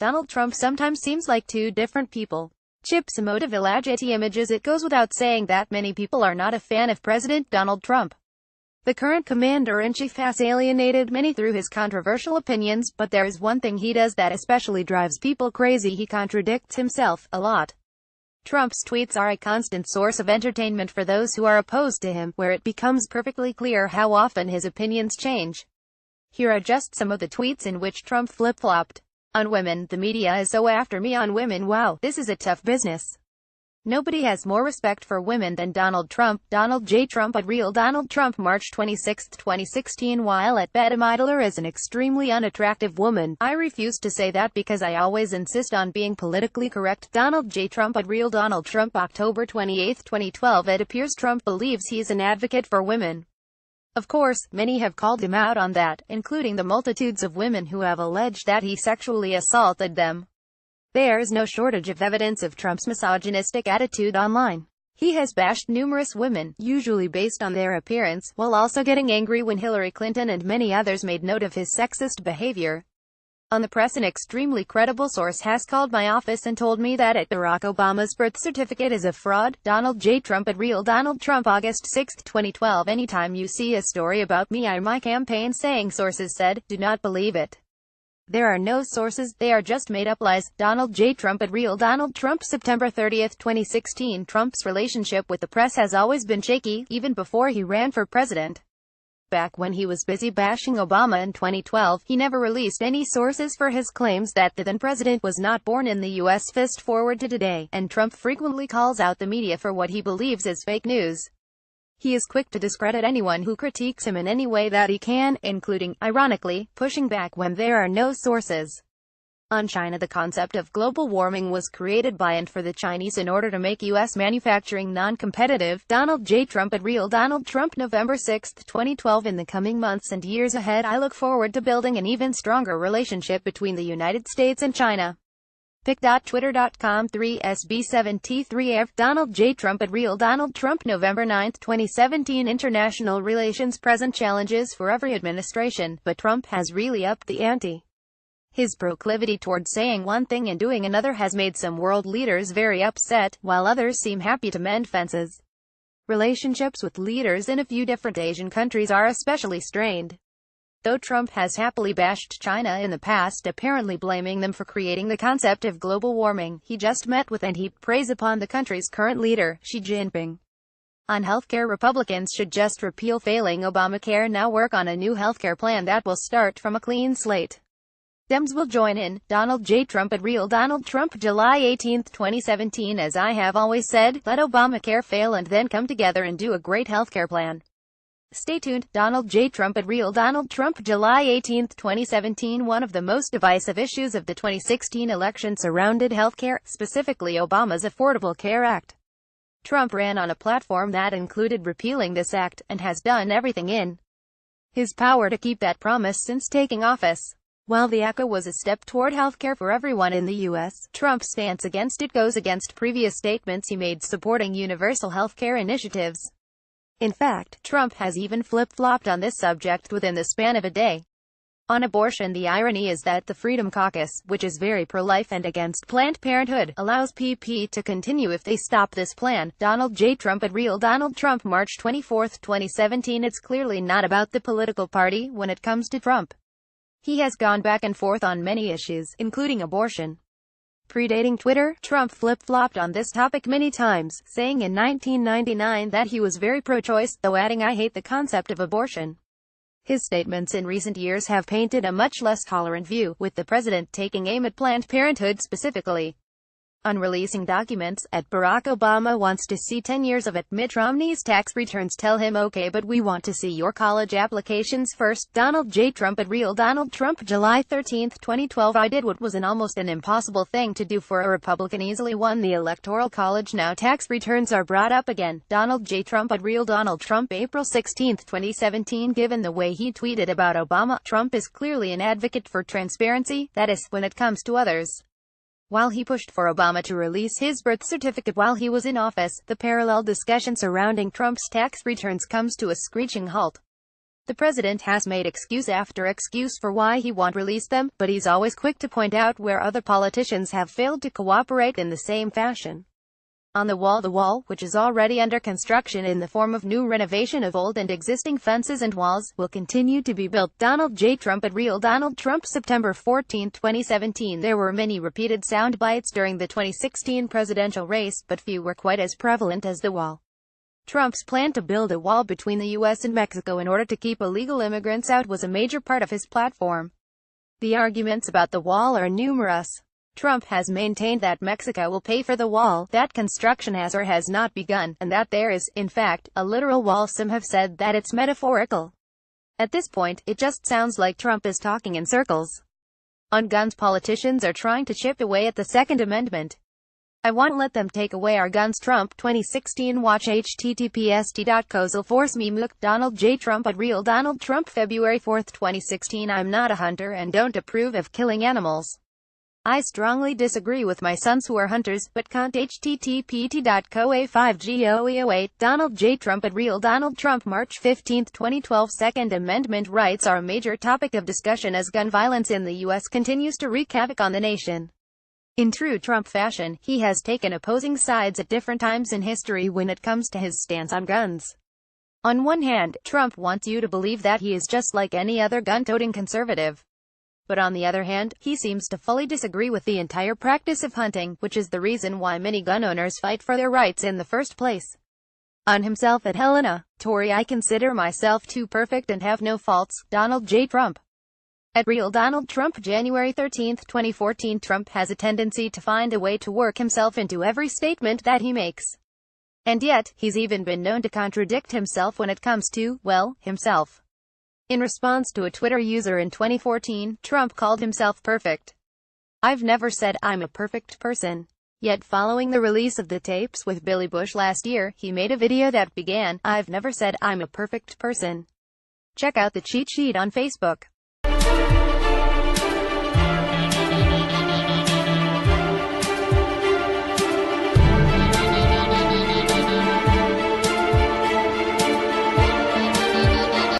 Donald Trump sometimes seems like two different people. Chip SomodevillaGetty Images It goes without saying that many people are not a fan of President Donald Trump. The current commander-in-chief has alienated many through his controversial opinions, but there is one thing he does that especially drives people crazy: he contradicts himself a lot. Trump's tweets are a constant source of entertainment for those who are opposed to him, where it becomes perfectly clear how often his opinions change. Here are just some of the tweets in which Trump flip-flopped. On women: the media is so after me on women. Wow, this is a tough business. Nobody has more respect for women than Donald Trump. Donald J. Trump at Real Donald Trump, March 26, 2016. While at bottom idler is an extremely unattractive woman, I refuse to say that because I always insist on being politically correct. Donald J. Trump at Real Donald Trump, October 28, 2012. It appears Trump believes he is an advocate for women. Of course, many have called him out on that, including the multitudes of women who have alleged that he sexually assaulted them. There's no shortage of evidence of Trump's misogynistic attitude online. He has bashed numerous women, usually based on their appearance, while also getting angry when Hillary Clinton and many others made note of his sexist behavior. On the press, an extremely credible source has called my office and told me that Barack Obama's birth certificate is a fraud. Donald J. Trump at Real Donald Trump, August 6, 2012. Anytime you see a story about me or my campaign saying sources said, do not believe it. There are no sources, they are just made-up lies. Donald J. Trump at Real Donald Trump, September 30, 2016. Trump's relationship with the press has always been shaky, even before he ran for president. Back when he was busy bashing Obama in 2012, he never released any sources for his claims that the then-president was not born in the U.S. Fast forward to today, and Trump frequently calls out the media for what he believes is fake news. He is quick to discredit anyone who critiques him in any way that he can, including, ironically, pushing back when there are no sources. On China: the concept of global warming was created by and for the Chinese in order to make U.S. manufacturing non-competitive. Donald J. Trump at Real Donald Trump, November 6, 2012. In the coming months and years ahead, I look forward to building an even stronger relationship between the United States and China. pic.twitter.com 3sb7t3f Donald J. Trump at Real Donald Trump, November 9, 2017. International relations present challenges for every administration, but Trump has really upped the ante. His proclivity toward saying one thing and doing another has made some world leaders very upset, while others seem happy to mend fences. Relationships with leaders in a few different Asian countries are especially strained. Though Trump has happily bashed China in the past, apparently blaming them for creating the concept of global warming, he just met with and heaped praise upon the country's current leader, Xi Jinping. On healthcare: Republicans should just repeal failing Obamacare, now work on a new healthcare plan that will start from a clean slate. Dems will join in. Donald J. Trump at Real Donald Trump, July 18, 2017. As I have always said, let Obamacare fail and then come together and do a great healthcare plan. Stay tuned. Donald J. Trump at Real Donald Trump, July 18, 2017. One of the most divisive issues of the 2016 election surrounded healthcare, specifically Obama's Affordable Care Act. Trump ran on a platform that included repealing this act, and has done everything in his power to keep that promise since taking office. While the ACA was a step toward healthcare for everyone in the U.S., Trump's stance against it goes against previous statements he made supporting universal healthcare initiatives. In fact, Trump has even flip-flopped on this subject within the span of a day. On abortion, the irony is that the Freedom Caucus, which is very pro-life and against Planned Parenthood, allows PP to continue if they stop this plan. Donald J. Trump at Real Donald Trump, March 24, 2017. It's clearly not about the political party when it comes to Trump. He has gone back and forth on many issues, including abortion. Predating Twitter, Trump flip-flopped on this topic many times, saying in 1999 that he was very pro-choice, though adding "I hate the concept of abortion." His statements in recent years have painted a much less tolerant view, with the president taking aim at Planned Parenthood specifically. On releasing documents, Barack Obama wants to see 10 years of Mitt Romney's tax returns. Tell him, okay, but we want to see your college applications first. Donald J. Trump at Real Donald Trump, July 13, 2012. I did what was almost an impossible thing to do for a Republican, easily won the Electoral College. Now tax returns are brought up again. Donald J. Trump at Real Donald Trump, April 16, 2017. Given the way he tweeted about Obama, Trump is clearly an advocate for transparency, that is, when it comes to others. While he pushed for Obama to release his birth certificate while he was in office, the parallel discussion surrounding Trump's tax returns comes to a screeching halt. The president has made excuse after excuse for why he won't release them, but he's always quick to point out where other politicians have failed to cooperate in the same fashion. On the wall, which is already under construction in the form of new renovation of old and existing fences and walls, will continue to be built. Donald J. Trump at Real Donald Trump, September 14, 2017. There were many repeated sound bites during the 2016 presidential race, but few were quite as prevalent as the wall. Trump's plan to build a wall between the U.S. and Mexico in order to keep illegal immigrants out was a major part of his platform. The arguments about the wall are numerous. Trump has maintained that Mexico will pay for the wall, that construction has or has not begun, and that there is, in fact, a literal wall. Some have said that it's metaphorical. At this point, it just sounds like Trump is talking in circles. On guns, politicians are trying to chip away at the Second Amendment. I won't let them take away our guns. Trump, 2016. Watch https://t.co/. Force me Mook. Donald J. Trump at Real Donald Trump, February 4, 2016. I'm not a hunter and don't approve of killing animals. I strongly disagree with my sons who are hunters, but can't. http://t.co/a5goe08. Donald J. Trump at Real Donald Trump, March 15, 2012. Second Amendment rights are a major topic of discussion as gun violence in the U.S. continues to wreak havoc on the nation. In true Trump fashion, he has taken opposing sides at different times in history when it comes to his stance on guns. On one hand, Trump wants you to believe that he is just like any other gun-toting conservative. But on the other hand, he seems to fully disagree with the entire practice of hunting, which is the reason why many gun owners fight for their rights in the first place. On himself at Helena, Tory, I consider myself too perfect and have no faults. Donald J. Trump at Real Donald Trump, January 13, 2014. Trump has a tendency to find a way to work himself into every statement that he makes. And yet, he's even been known to contradict himself when it comes to, well, himself. In response to a Twitter user in 2014, Trump called himself perfect. I've never said I'm a perfect person. Yet following the release of the tapes with Billy Bush last year, he made a video that began, I've never said I'm a perfect person. Check out the cheat sheet on Facebook.